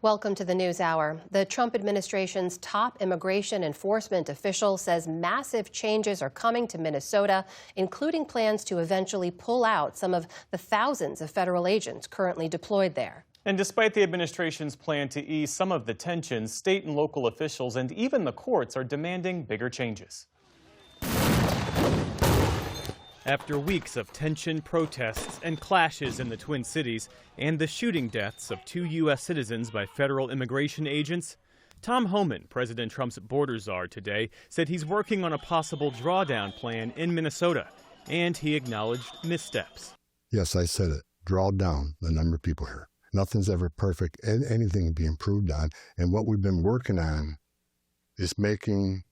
Welcome to the News Hour. The Trump administration's top immigration enforcement official says massive changes are coming to Minnesota, including plans to eventually pull out some of the thousands of federal agents currently deployed there. And despite the administration's plan to ease some of the tensions, state and local officials and even the courts are demanding bigger changes. After weeks of tension, protests, and clashes in the Twin Cities, and the shooting deaths of 2 U.S. citizens by federal immigration agents, Tom Homan, President Trump's border czar today, said he's working on a possible drawdown plan in Minnesota, and he acknowledged missteps. Yes, I said it. Draw down the number of people here. Nothing's ever perfect, and anything can be improved on. And what we've been working on is making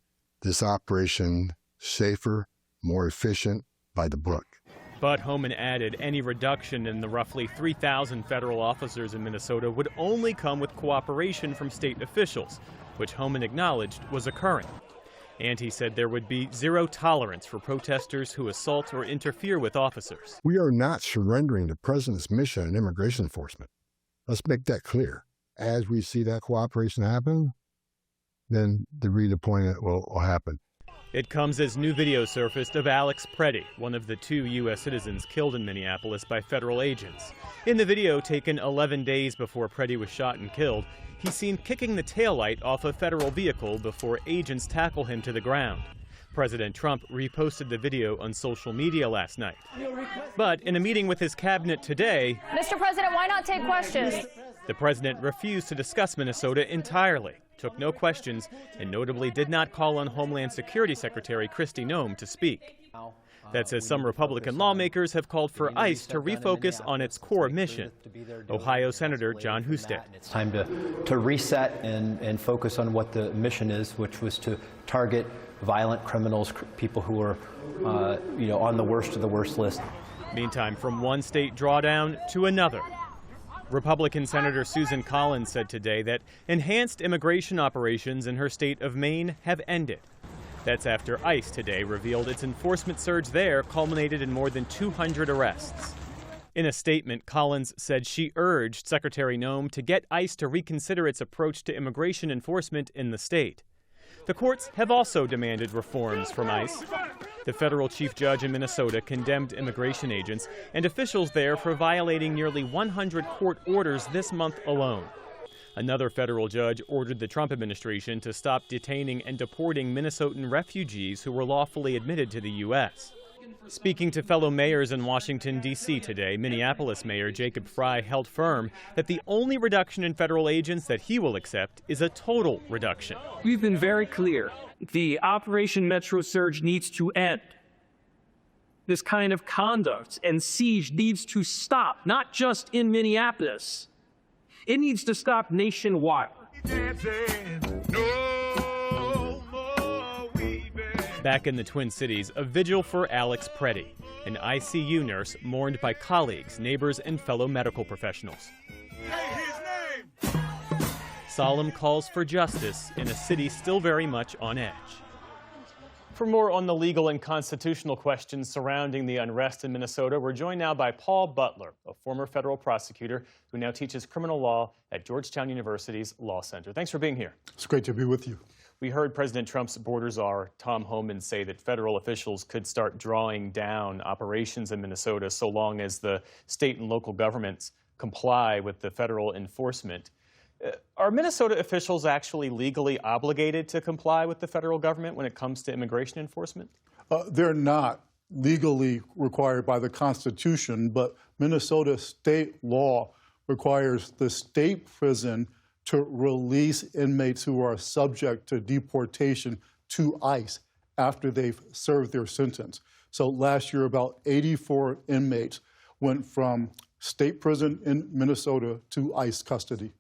this operation safer, more efficient, by the book. But Homan added any reduction in the roughly 3,000 federal officers in Minnesota would only come with cooperation from state officials, which Homan acknowledged was occurring. And he said there would be zero tolerance for protesters who assault or interfere with officers. We are not surrendering the president's mission in immigration enforcement. Let's make that clear. As we see that cooperation happen, then the redeployment will happen. It comes as new video surfaced of Alex Preddy, one of the 2 U.S. citizens killed in Minneapolis by federal agents. In the video, taken 11 days before Preddy was shot and killed, he's seen kicking the taillight off a federal vehicle before agents tackle him to the ground. President Trump reposted the video on social media last night. But in a meeting with his cabinet today, Mr. President, why not take questions? The president refused to discuss Minnesota entirely, took no questions, and notably did not call on Homeland Security Secretary Kristi Noem to speak. That says some Republican lawmakers have called for ICE to refocus on its core mission. Ohio Senator John Husted. It's time to reset and focus on what the mission is, which was to target violent criminals, people who are on the worst of the worst list. Meantime, from one state drawdown to another. Republican Senator Susan Collins said today that enhanced immigration operations in her state of Maine have ended. That's after ICE today revealed its enforcement surge there culminated in more than 200 arrests. In a statement, Collins said she urged Secretary Noem to get ICE to reconsider its approach to immigration enforcement in the state. The courts have also demanded reforms from ICE. The federal chief judge in Minnesota condemned immigration agents and officials there for violating nearly 100 court orders this month alone. Another federal judge ordered the Trump administration to stop detaining and deporting Minnesotan refugees who were lawfully admitted to the U.S. Speaking to fellow mayors in Washington, D.C. today, Minneapolis Mayor Jacob Frey held firm that the only reduction in federal agents that he will accept is a total reduction. We've been very clear. The Operation Metro Surge needs to end. This kind of conduct and siege needs to stop, not just in Minneapolis. It needs to stop nationwide. Back in the Twin Cities, a vigil for Alex Preddy, an ICU nurse mourned by colleagues, neighbors, and fellow medical professionals. Solemn calls for justice in a city still very much on edge. For more on the legal and constitutional questions surrounding the unrest in Minnesota, we're joined now by Paul Butler, a former federal prosecutor who now teaches criminal law at Georgetown University's Law Center. Thanks for being here. It's great to be with you. We heard President Trump's border czar, Tom Homan, say that federal officials could start drawing down operations in Minnesota so long as the state and local governments comply with the federal enforcement. Are Minnesota officials actually legally obligated to comply with the federal government when it comes to immigration enforcement? They're not legally required by the Constitution, but Minnesota state law requires the state prison to release inmates who are subject to deportation to ICE after they've served their sentence. So last year, about 84 inmates went from state prison in Minnesota to ICE custody.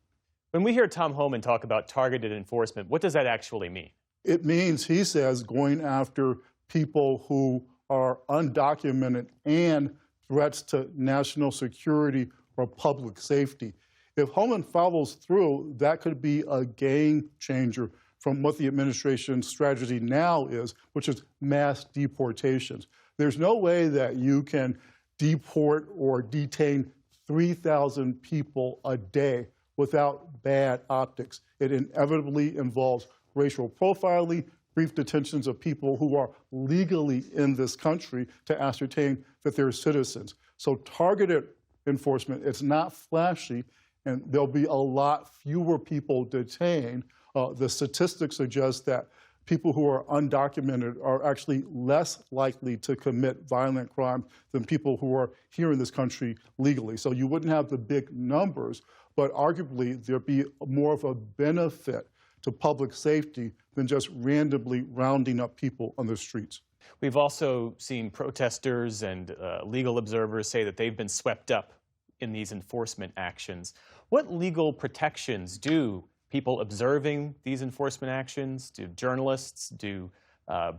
When we hear Tom Homan talk about targeted enforcement, what does that actually mean? It means, he says, going after people who are undocumented and threats to national security or public safety. If Homan follows through, that could be a game changer from what the administration's strategy now is, which is mass deportations. There's no way that you can deport or detain 3,000 people a day without bad optics. It inevitably involves racial profiling, brief detentions of people who are legally in this country to ascertain that they're citizens. So targeted enforcement, it's not flashy, and there'll be a lot fewer people detained. The statistics suggest that people who are undocumented are actually less likely to commit violent crimes than people who are here in this country legally. So you wouldn't have the big numbers, but arguably there'd be more of a benefit to public safety than just randomly rounding up people on the streets. We've also seen protesters and legal observers say that they've been swept up in these enforcement actions. What legal protections do people observing these enforcement actions, do journalists, do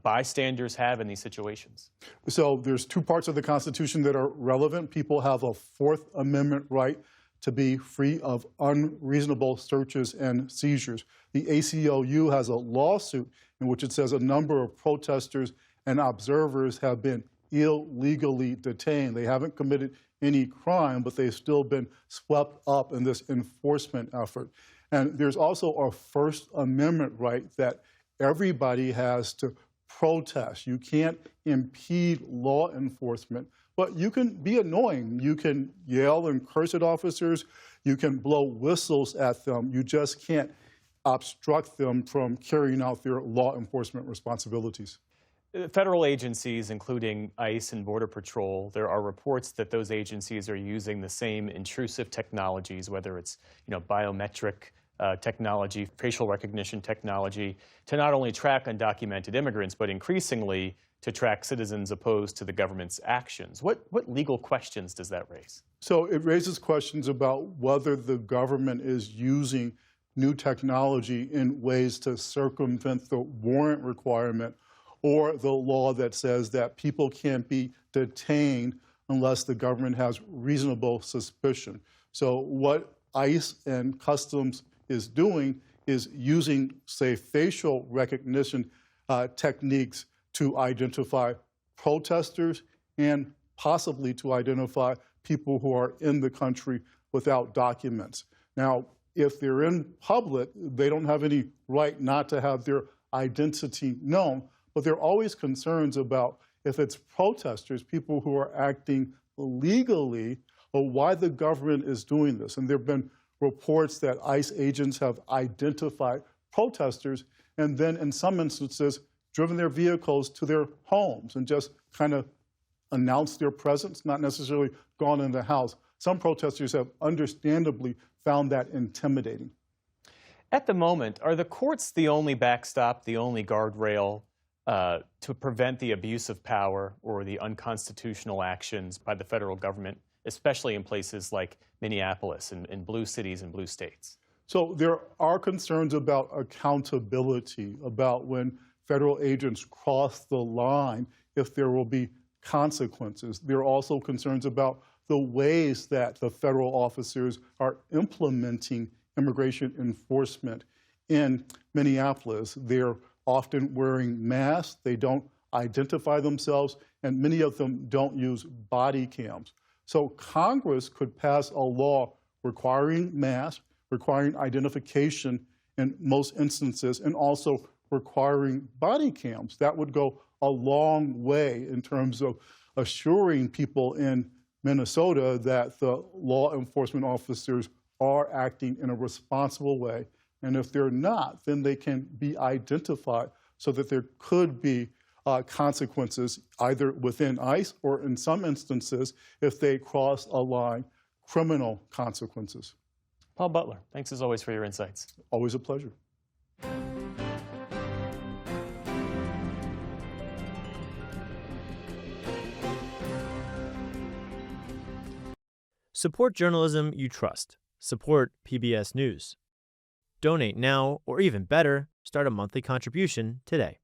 bystanders have in these situations? So there's two parts of the Constitution that are relevant. People have a Fourth Amendment right to be free of unreasonable searches and seizures. The ACLU has a lawsuit in which it says a number of protesters and observers have been illegally detained. They haven't committed any crime, but they've still been swept up in this enforcement effort. And there's also a First Amendment right that everybody has to protest. You can't impede law enforcement, but you can be annoying. You can yell and curse at officers. You can blow whistles at them. You just can't obstruct them from carrying out their law enforcement responsibilities. Federal agencies, including ICE and Border Patrol, there are reports that those agencies are using the same intrusive technologies, whether it's biometric technology, facial recognition technology, to not only track undocumented immigrants, but increasingly to track citizens opposed to the government's actions. What legal questions does that raise? So it raises questions about whether the government is using new technology in ways to circumvent the warrant requirement or the law that says that people can't be detained unless the government has reasonable suspicion. So what ICE and Customs is doing is using, say, facial recognition techniques to identify protesters and possibly to identify people who are in the country without documents. Now, if they're in public, they don't have any right not to have their identity known, but there are always concerns about if it's protesters, people who are acting illegally, or why the government is doing this. And there have been reports that ICE agents have identified protesters and then in some instances driven their vehicles to their homes and just kind of announced their presence, not necessarily gone in the house. Some protesters have understandably found that intimidating. At the moment, are the courts the only backstop, the only guardrail to prevent the abuse of power or the unconstitutional actions by the federal government, especially in places like Minneapolis and in blue cities and blue states? So there are concerns about accountability, about when federal agents cross the line, if there will be consequences. There are also concerns about the ways that the federal officers are implementing immigration enforcement. In Minneapolis, they're often wearing masks, they don't identify themselves, and many of them don't use body cams. So Congress could pass a law requiring masks, requiring identification in most instances, and also requiring body cams. That would go a long way in terms of assuring people in Minnesota that the law enforcement officers are acting in a responsible way. And if they're not, then they can be identified so that there could be consequences either within ICE or in some instances, if they cross a line, criminal consequences. Paul Butler, thanks as always for your insights. Always a pleasure. Support journalism you trust. Support PBS News. Donate now, or even better, start a monthly contribution today.